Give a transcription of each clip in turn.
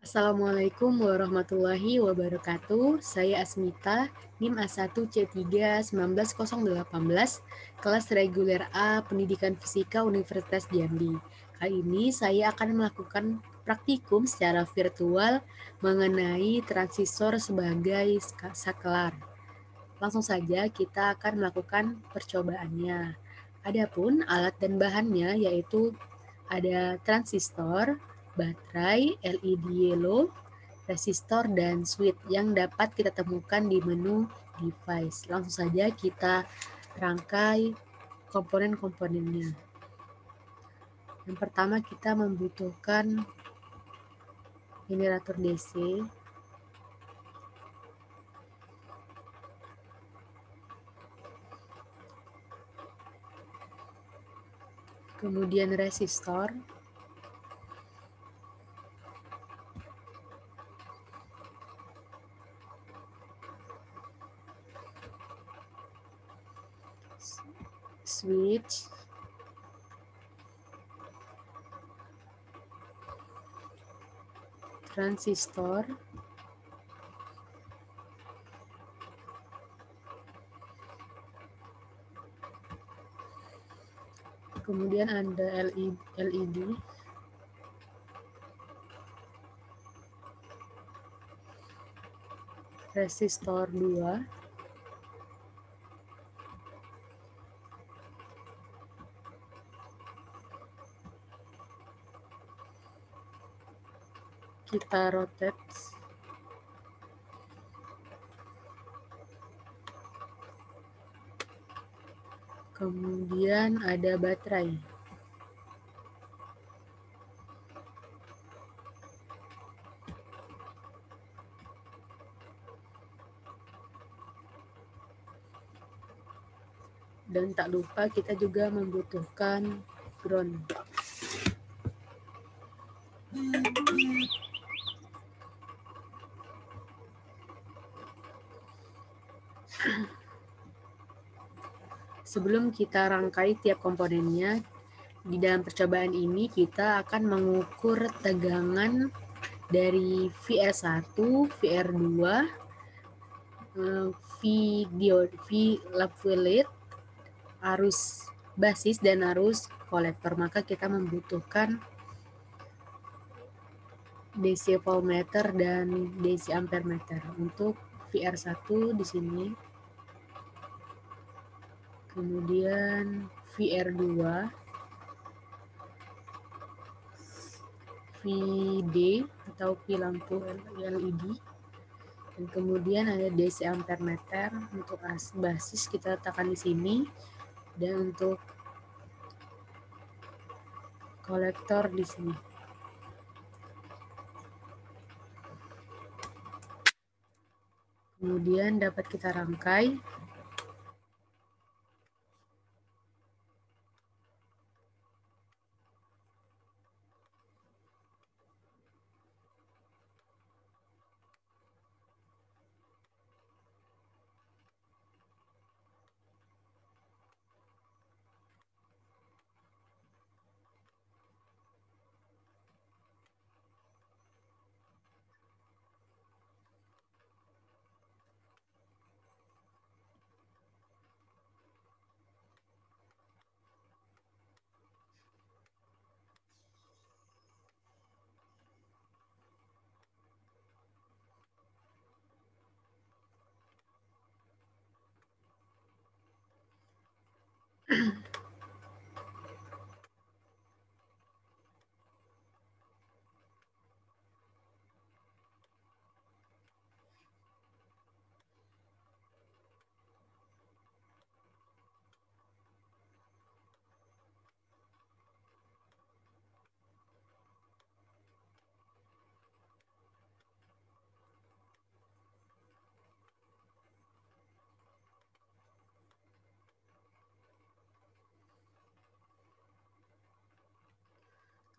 Assalamualaikum warahmatullahi wabarakatuh. Saya Asmita, NIM A1C3-19018, kelas reguler A, Pendidikan Fisika Universitas Jambi. Kali ini saya akan melakukan praktikum secara virtual mengenai transistor sebagai saklar. Langsung saja kita akan melakukan percobaannya. Adapun alat dan bahannya yaitu ada transistor, baterai, LED yellow, resistor, dan switch yang dapat kita temukan di menu device. Langsung saja kita rangkai komponen-komponennya. Yang pertama kita membutuhkan generator DC, kemudian resistor, switch, transistor, kemudian ada LED, resistor 2, kita rotate, kemudian ada baterai. Dan tak lupa kita juga membutuhkan ground. Sebelum kita rangkai tiap komponennya, di dalam percobaan ini kita akan mengukur tegangan dari VR1, VR2, V lap fillet, arus basis, dan arus kolektor. Maka kita membutuhkan DC voltmeter dan DC ampermeter. Untuk VR1 di sini. Kemudian VR2, VD atau V lampu LED, dan kemudian ada DC ampermeter. Untuk basis kita letakkan di sini, dan untuk kolektor di sini. Kemudian dapat kita rangkai.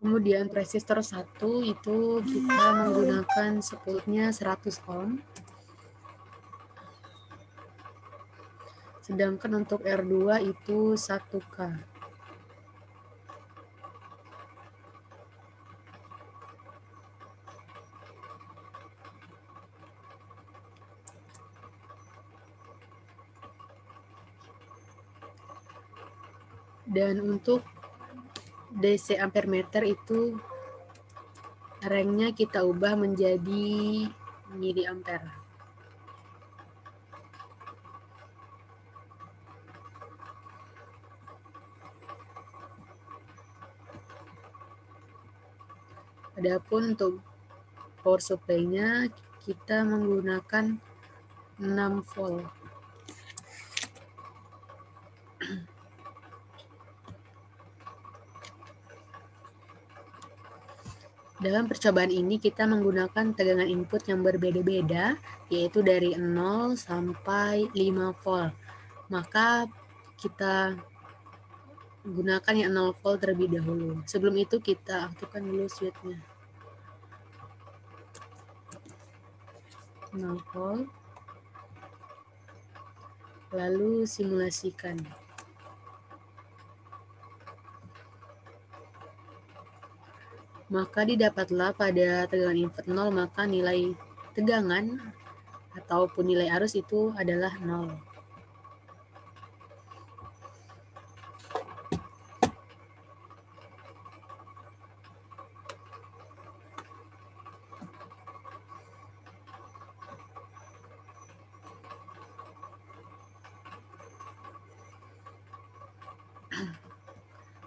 Kemudian resistor 1 itu kita menggunakan sepulutnya 100 ohm. Sedangkan untuk R2 itu 1K. Dan untuk DC ampere meter itu rangnya kita ubah menjadi miliampere. Adapun untuk power supply-nya kita menggunakan 6 volt. Dalam percobaan ini kita menggunakan tegangan input yang berbeda-beda, yaitu dari 0 sampai 5 volt. Maka kita gunakan yang 0 volt terlebih dahulu. Sebelum itu kita aktifkan dulu switch-nya. 0 volt. Lalu simulasikan. Maka didapatlah pada tegangan input 0, maka nilai tegangan ataupun nilai arus itu adalah 0.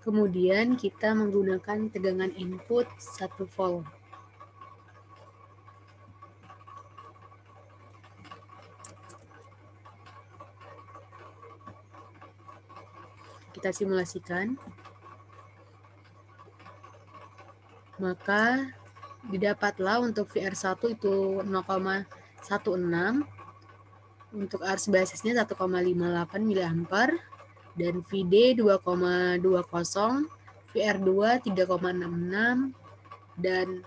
Kemudian kita menggunakan tegangan input 1 volt. Kita simulasikan. Maka didapatlah untuk VR1 itu 0,16, untuk arus basisnya 1,58 mA, dan VD 2,20, VR2 3,66, dan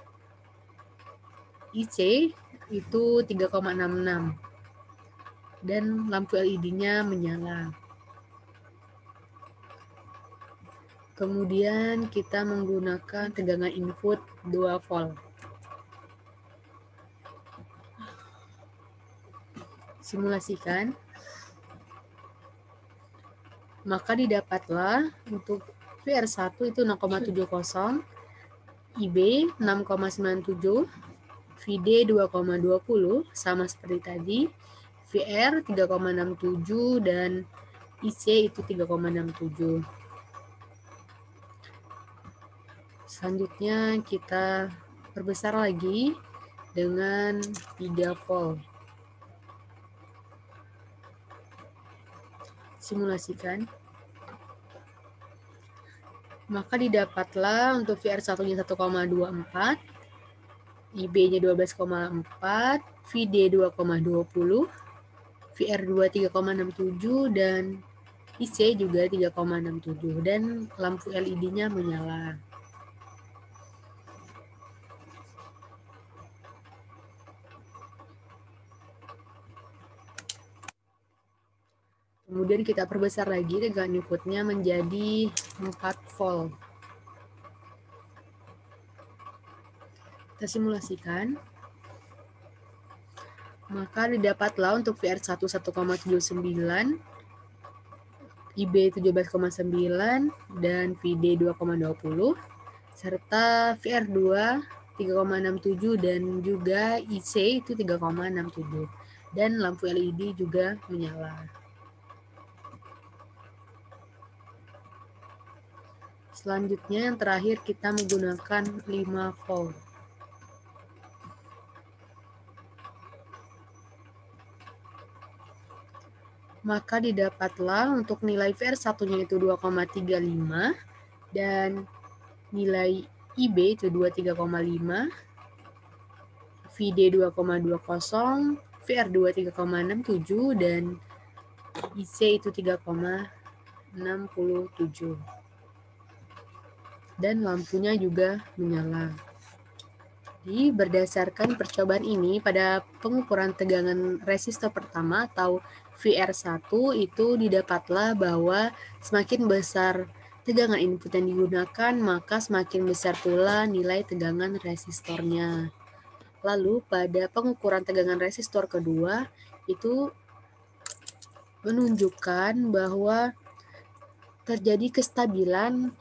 IC itu 3,66, dan lampu LED-nya menyala. Kemudian kita menggunakan tegangan input 2 volt. Simulasikan. Maka didapatlah untuk VR1 itu 0,70, IB 6,97, VD 2,20 sama seperti tadi, VR 3,67 dan IC itu 3,67. Selanjutnya kita perbesar lagi dengan 3 volt. Simulasikan. Maka didapatlah untuk VR1-nya 1,24, IB-nya 12,4, VD 2,20, VR2 3,67, dan IC juga 3,67, dan lampu LED-nya menyala. Kemudian kita perbesar lagi tegangan inputnya menjadi 4 volt. Kita simulasikan. Maka didapatlah untuk VR1 1,79, IB 17,9, dan VD 2,20, serta VR2 3,67 dan juga IC itu 3,67, dan lampu LED juga menyala. Selanjutnya yang terakhir kita menggunakan 5 volt. Maka didapatlah untuk nilai VR1-nya itu 2,35 dan nilai IB itu 23,5, VD 2,20, VR2 3,67 dan IC itu 3,67. Dan lampunya juga menyala. Jadi berdasarkan percobaan ini pada pengukuran tegangan resistor pertama atau VR1 itu didapatlah bahwa semakin besar tegangan input yang digunakan maka semakin besar pula nilai tegangan resistornya. Lalu pada pengukuran tegangan resistor kedua itu menunjukkan bahwa terjadi kestabilan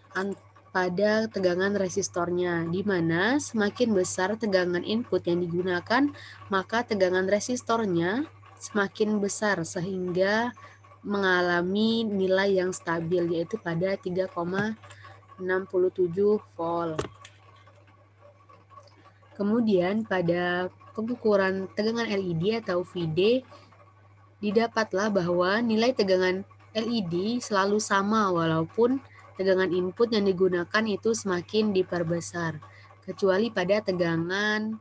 pada tegangan resistornya, di mana semakin besar tegangan input yang digunakan, maka tegangan resistornya semakin besar sehingga mengalami nilai yang stabil, yaitu pada 3,67 volt. Kemudian pada pengukuran tegangan LED atau VD, didapatlah bahwa nilai tegangan LED selalu sama walaupun tegangan input yang digunakan itu semakin diperbesar, kecuali pada tegangan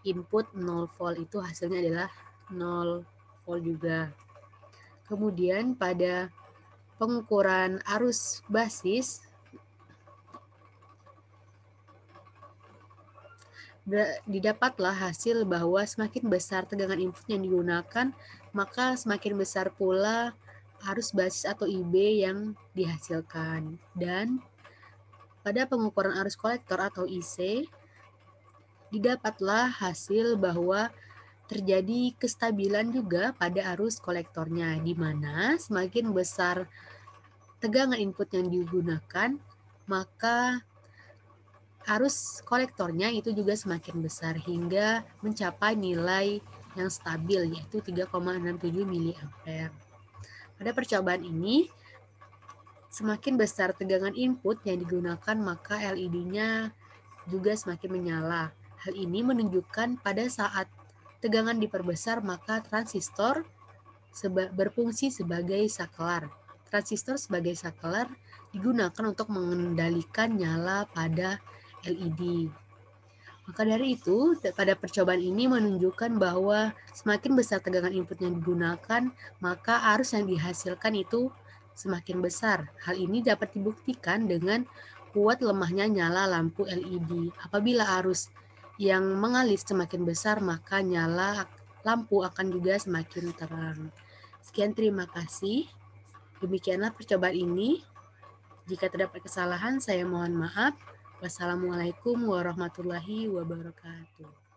input 0 volt, itu hasilnya adalah 0 volt juga. Kemudian pada pengukuran arus basis, didapatlah hasil bahwa semakin besar tegangan input yang digunakan, maka semakin besar pula arus basis atau IB yang dihasilkan. Dan pada pengukuran arus kolektor atau IC, didapatlah hasil bahwa terjadi kestabilan juga pada arus kolektornya, di mana semakin besar tegangan input yang digunakan, maka arus kolektornya itu juga semakin besar hingga mencapai nilai yang stabil, yaitu 3,67 mA. Pada percobaan ini, semakin besar tegangan input yang digunakan, maka LED-nya juga semakin menyala. Hal ini menunjukkan pada saat tegangan diperbesar, maka transistor berfungsi sebagai saklar. Transistor sebagai saklar digunakan untuk mengendalikan nyala pada LED. Maka dari itu, pada percobaan ini menunjukkan bahwa semakin besar tegangan input yang digunakan, maka arus yang dihasilkan itu semakin besar. Hal ini dapat dibuktikan dengan kuat lemahnya nyala lampu LED. Apabila arus yang mengalir semakin besar, maka nyala lampu akan juga semakin terang. Sekian, terima kasih. Demikianlah percobaan ini. Jika terdapat kesalahan, saya mohon maaf. Wassalamualaikum warahmatullahi wabarakatuh.